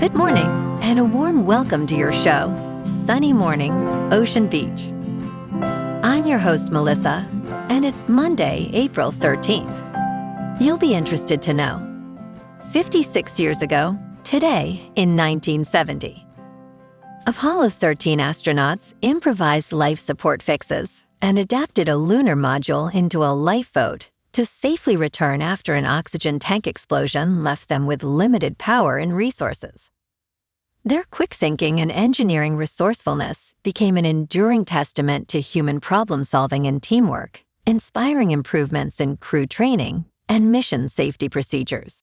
Good morning, and a warm welcome to your show, Sunny Mornings, Ocean Beach. I'm your host, Melissa, and it's Monday, April 13th. You'll be interested to know. 56 years ago, today in 1970, Apollo 13 astronauts improvised life support fixes and adapted a lunar module into a lifeboat to safely return after an oxygen tank explosion left them with limited power and resources. Their quick thinking and engineering resourcefulness became an enduring testament to human problem-solving and teamwork, inspiring improvements in crew training and mission safety procedures.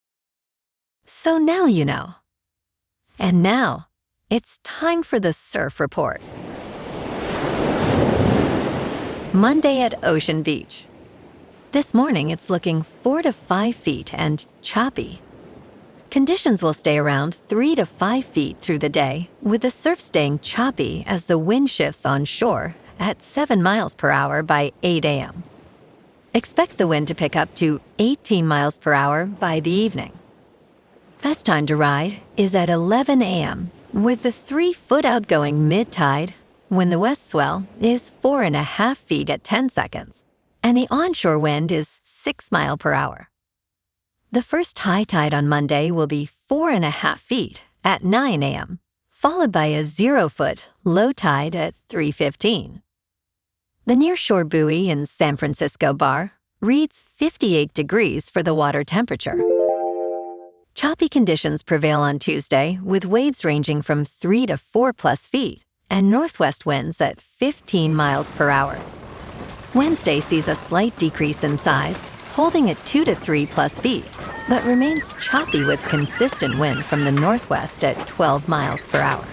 So now you know. And now, it's time for the Surf Report. Monday at Ocean Beach. This morning, it's looking 4 to 5 feet and choppy. Conditions will stay around 3 to 5 feet through the day, with the surf staying choppy as the wind shifts on shore at 7 miles per hour by 8 a.m. Expect the wind to pick up to 18 miles per hour by the evening. Best time to ride is at 11 a.m., with the 3-foot outgoing mid-tide when the west swell is 4.5 feet at 10 seconds, and the onshore wind is 6 miles per hour. The first high tide on Monday will be 4.5 feet at 9 a.m., followed by a 0-foot low tide at 3:15. The nearshore buoy in San Francisco Bar reads 58 degrees for the water temperature. Choppy conditions prevail on Tuesday, with waves ranging from 3 to 4 plus feet and northwest winds at 15 miles per hour. Wednesday sees a slight decrease in size, holding at 2 to 3 plus feet, but remains choppy with consistent wind from the northwest at 12 miles per hour.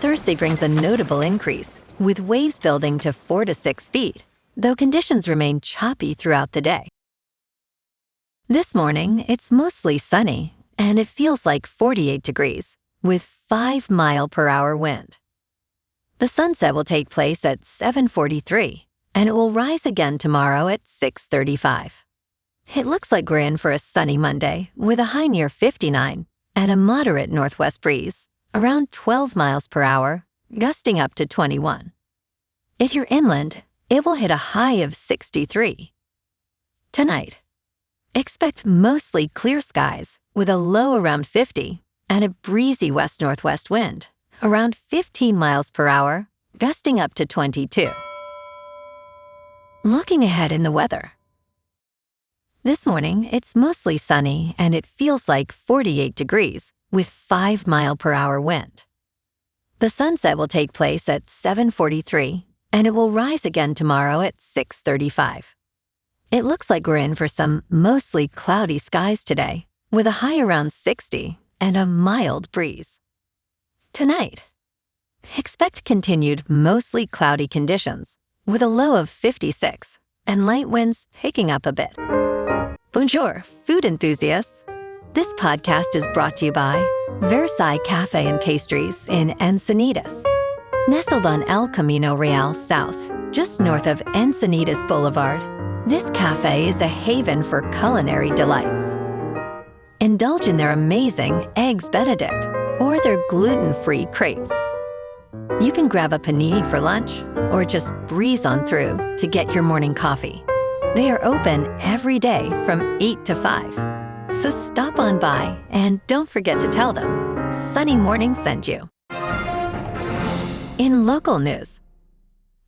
Thursday brings a notable increase, with waves building to 4 to 6 feet, though conditions remain choppy throughout the day. This morning, it's mostly sunny, and it feels like 48 degrees, with 5 mile per hour wind. The sunset will take place at 7:43, and it will rise again tomorrow at 6:35. It looks like we're in for a sunny Monday, with a high near 59 and a moderate northwest breeze, around 12 miles per hour, gusting up to 21. If you're inland, it will hit a high of 63. Tonight, expect mostly clear skies with a low around 50 and a breezy west-northwest wind, around 15 miles per hour, gusting up to 22. Looking ahead in the weather. This morning, it's mostly sunny and it feels like 48 degrees with 5 mile per hour wind. The sunset will take place at 7:43 and it will rise again tomorrow at 6:35. It looks like we're in for some mostly cloudy skies today, with a high around 60 and a mild breeze. Tonight, expect continued mostly cloudy conditions, with a low of 56 and light winds picking up a bit. Bonjour, food enthusiasts. This podcast is brought to you by Versailles Cafe and Pastries in Encinitas. Nestled on El Camino Real South, just north of Encinitas Boulevard, this cafe is a haven for culinary delights. Indulge in their amazing Eggs Benedict or their gluten-free crepes. You can grab a panini for lunch or just breeze on through to get your morning coffee. They are open every day from 8 to 5. So stop on by and don't forget to tell them Sunny Morning sent you. In local news,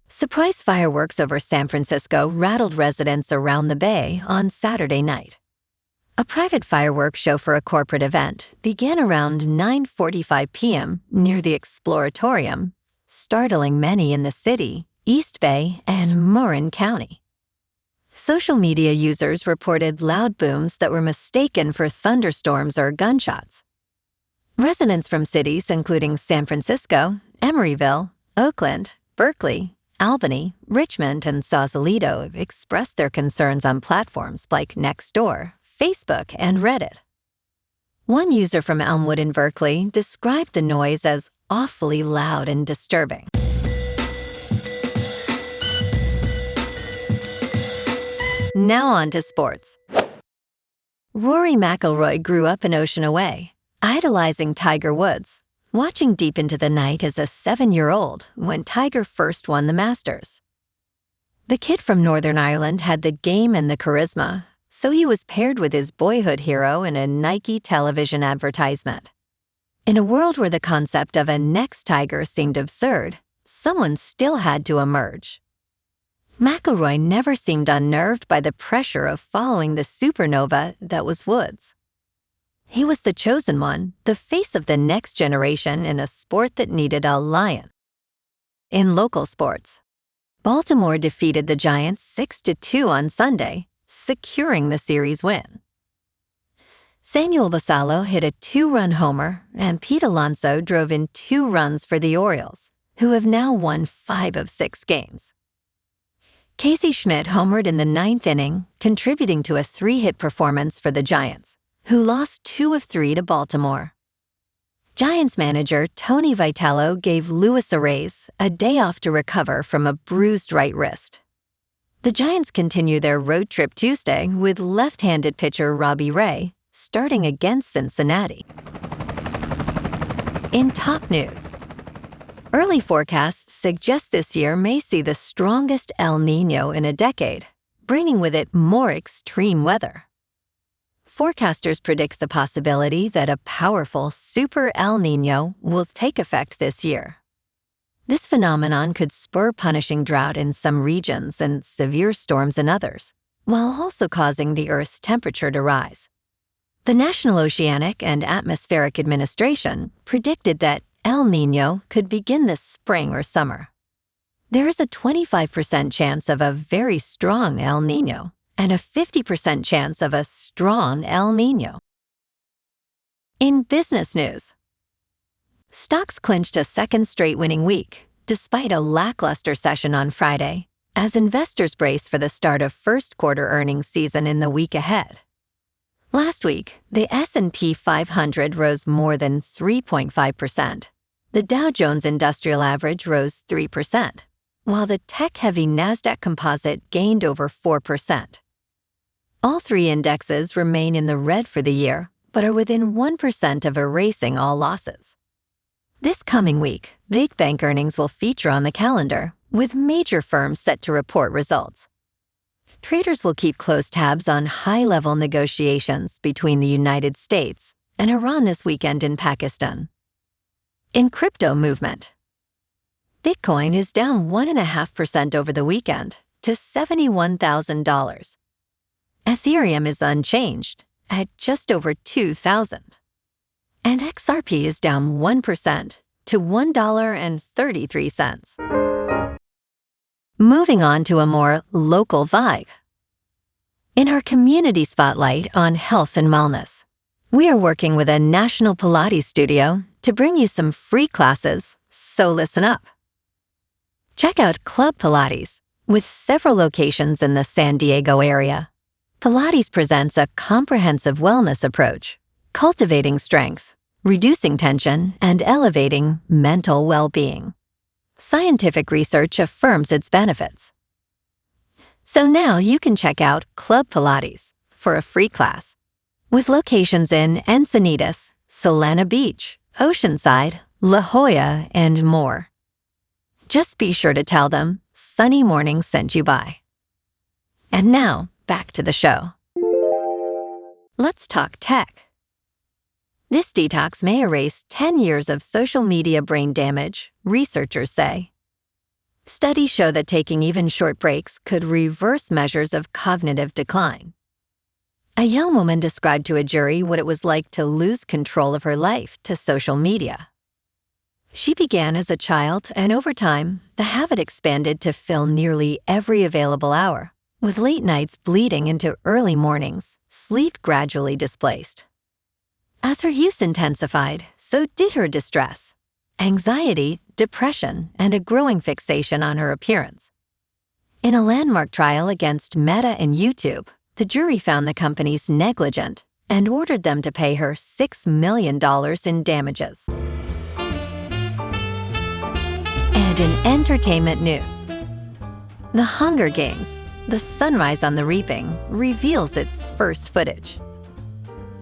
surprise fireworks over San Francisco rattled residents around the Bay on Saturday night. A private fireworks show for a corporate event began around 9:45 p.m. near the Exploratorium, startling many in the city, East Bay, and Marin County. Social media users reported loud booms that were mistaken for thunderstorms or gunshots. Residents from cities including San Francisco, Emeryville, Oakland, Berkeley, Albany, Richmond, and Sausalito expressed their concerns on platforms like Nextdoor, Facebook, and Reddit. One user from Elmwood in Berkeley described the noise as awfully loud and disturbing. Now on to sports. Rory McIlroy grew up an ocean away, idolizing Tiger Woods, watching deep into the night as a 7-year-old when Tiger first won the Masters. The kid from Northern Ireland had the game and the charisma, so he was paired with his boyhood hero in a Nike television advertisement. In a world where the concept of a next Tiger seemed absurd, someone still had to emerge. McIlroy never seemed unnerved by the pressure of following the supernova that was Woods. He was the chosen one, the face of the next generation in a sport that needed a lion. In local sports, Baltimore defeated the Giants 6-2 on Sunday, securing the series win. Samuel Basallo hit a 2-run homer, and Pete Alonso drove in 2 runs for the Orioles, who have now won 5 of 6 games. Casey Schmidt homered in the 9th inning, contributing to a 3-hit performance for the Giants, who lost 2 of 3 to Baltimore. Giants manager Tony Vitello gave Luis Arraez a day off to recover from a bruised right wrist. The Giants continue their road trip Tuesday with left-handed pitcher Robbie Ray starting against Cincinnati. In top news, early forecasts suggest this year may see the strongest El Niño in a decade, bringing with it more extreme weather. Forecasters predict the possibility that a powerful Super El Niño will take effect this year. This phenomenon could spur punishing drought in some regions and severe storms in others, while also causing the Earth's temperature to rise. The National Oceanic and Atmospheric Administration predicted that El Niño could begin this spring or summer. There is a 25% chance of a very strong El Niño and a 50% chance of a strong El Niño. In business news, stocks clinched a second straight winning week, despite a lackluster session on Friday, as investors brace for the start of first-quarter earnings season in the week ahead. Last week, the S&P 500 rose more than 3.5%. The Dow Jones Industrial Average rose 3%, while the tech-heavy NASDAQ Composite gained over 4%. All 3 indexes remain in the red for the year, but are within 1% of erasing all losses. This coming week, big bank earnings will feature on the calendar, with major firms set to report results. Traders will keep close tabs on high-level negotiations between the United States and Iran this weekend in Pakistan. In crypto movement, Bitcoin is down 1.5% over the weekend to $71,000. Ethereum is unchanged at just over $2,000. And XRP is down 1% to $1.33. Moving on to a more local vibe. In our community spotlight on health and wellness, we are working with a national Pilates studio to bring you some free classes, so listen up. Check out Club Pilates, with several locations in the San Diego area. Pilates presents a comprehensive wellness approach, cultivating strength, reducing tension, and elevating mental well-being. Scientific research affirms its benefits. So now you can check out Club Pilates for a free class, with locations in Encinitas, Solana Beach, Oceanside, La Jolla, and more. Just be sure to tell them Sunny Morning sent you by. And now, back to the show. Let's talk tech. This detox may erase 10 years of social media brain damage, researchers say. Studies show that taking even short breaks could reverse measures of cognitive decline. A young woman described to a jury what it was like to lose control of her life to social media. She began as a child, and over time, the habit expanded to fill nearly every available hour, with late nights bleeding into early mornings, sleep gradually displaced. As her use intensified, so did her distress, anxiety, depression, and a growing fixation on her appearance. In a landmark trial against Meta and YouTube, the jury found the companies negligent and ordered them to pay her $6 million in damages. And in entertainment news, The Hunger Games, The Sunrise on the Reaping, reveals its first footage.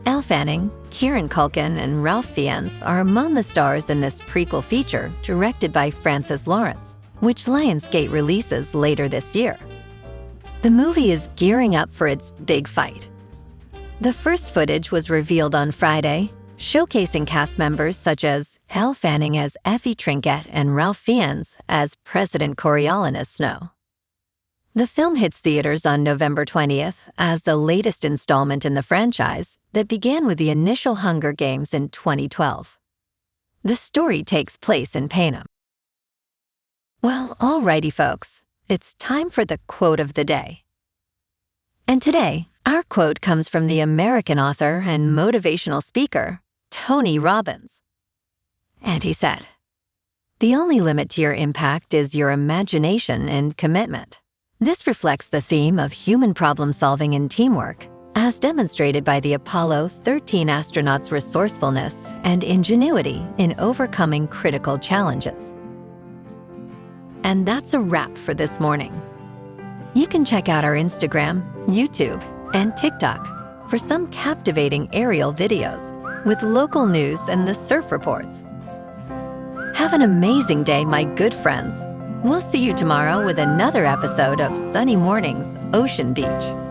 Elle Fanning, Kieran Culkin and Ralph Fiennes are among the stars in this prequel feature directed by Francis Lawrence, which Lionsgate releases later this year. The movie is gearing up for its big fight. The first footage was revealed on Friday, showcasing cast members such as Elle Fanning as Effie Trinket and Ralph Fiennes as President Coriolanus Snow. The film hits theaters on November 20th as the latest installment in the franchise that began with the initial Hunger Games in 2012. The story takes place in Panem. Well, alrighty folks, it's time for the quote of the day. And today, our quote comes from the American author and motivational speaker, Tony Robbins. And he said, "The only limit to your impact is your imagination and commitment." This reflects the theme of human problem-solving and teamwork, as demonstrated by the Apollo 13 astronauts' resourcefulness and ingenuity in overcoming critical challenges. And that's a wrap for this morning. You can check out our Instagram, YouTube, and TikTok for some captivating aerial videos with local news and the surf reports. Have an amazing day, my good friends. We'll see you tomorrow with another episode of Sunny Mornings, Ocean Beach.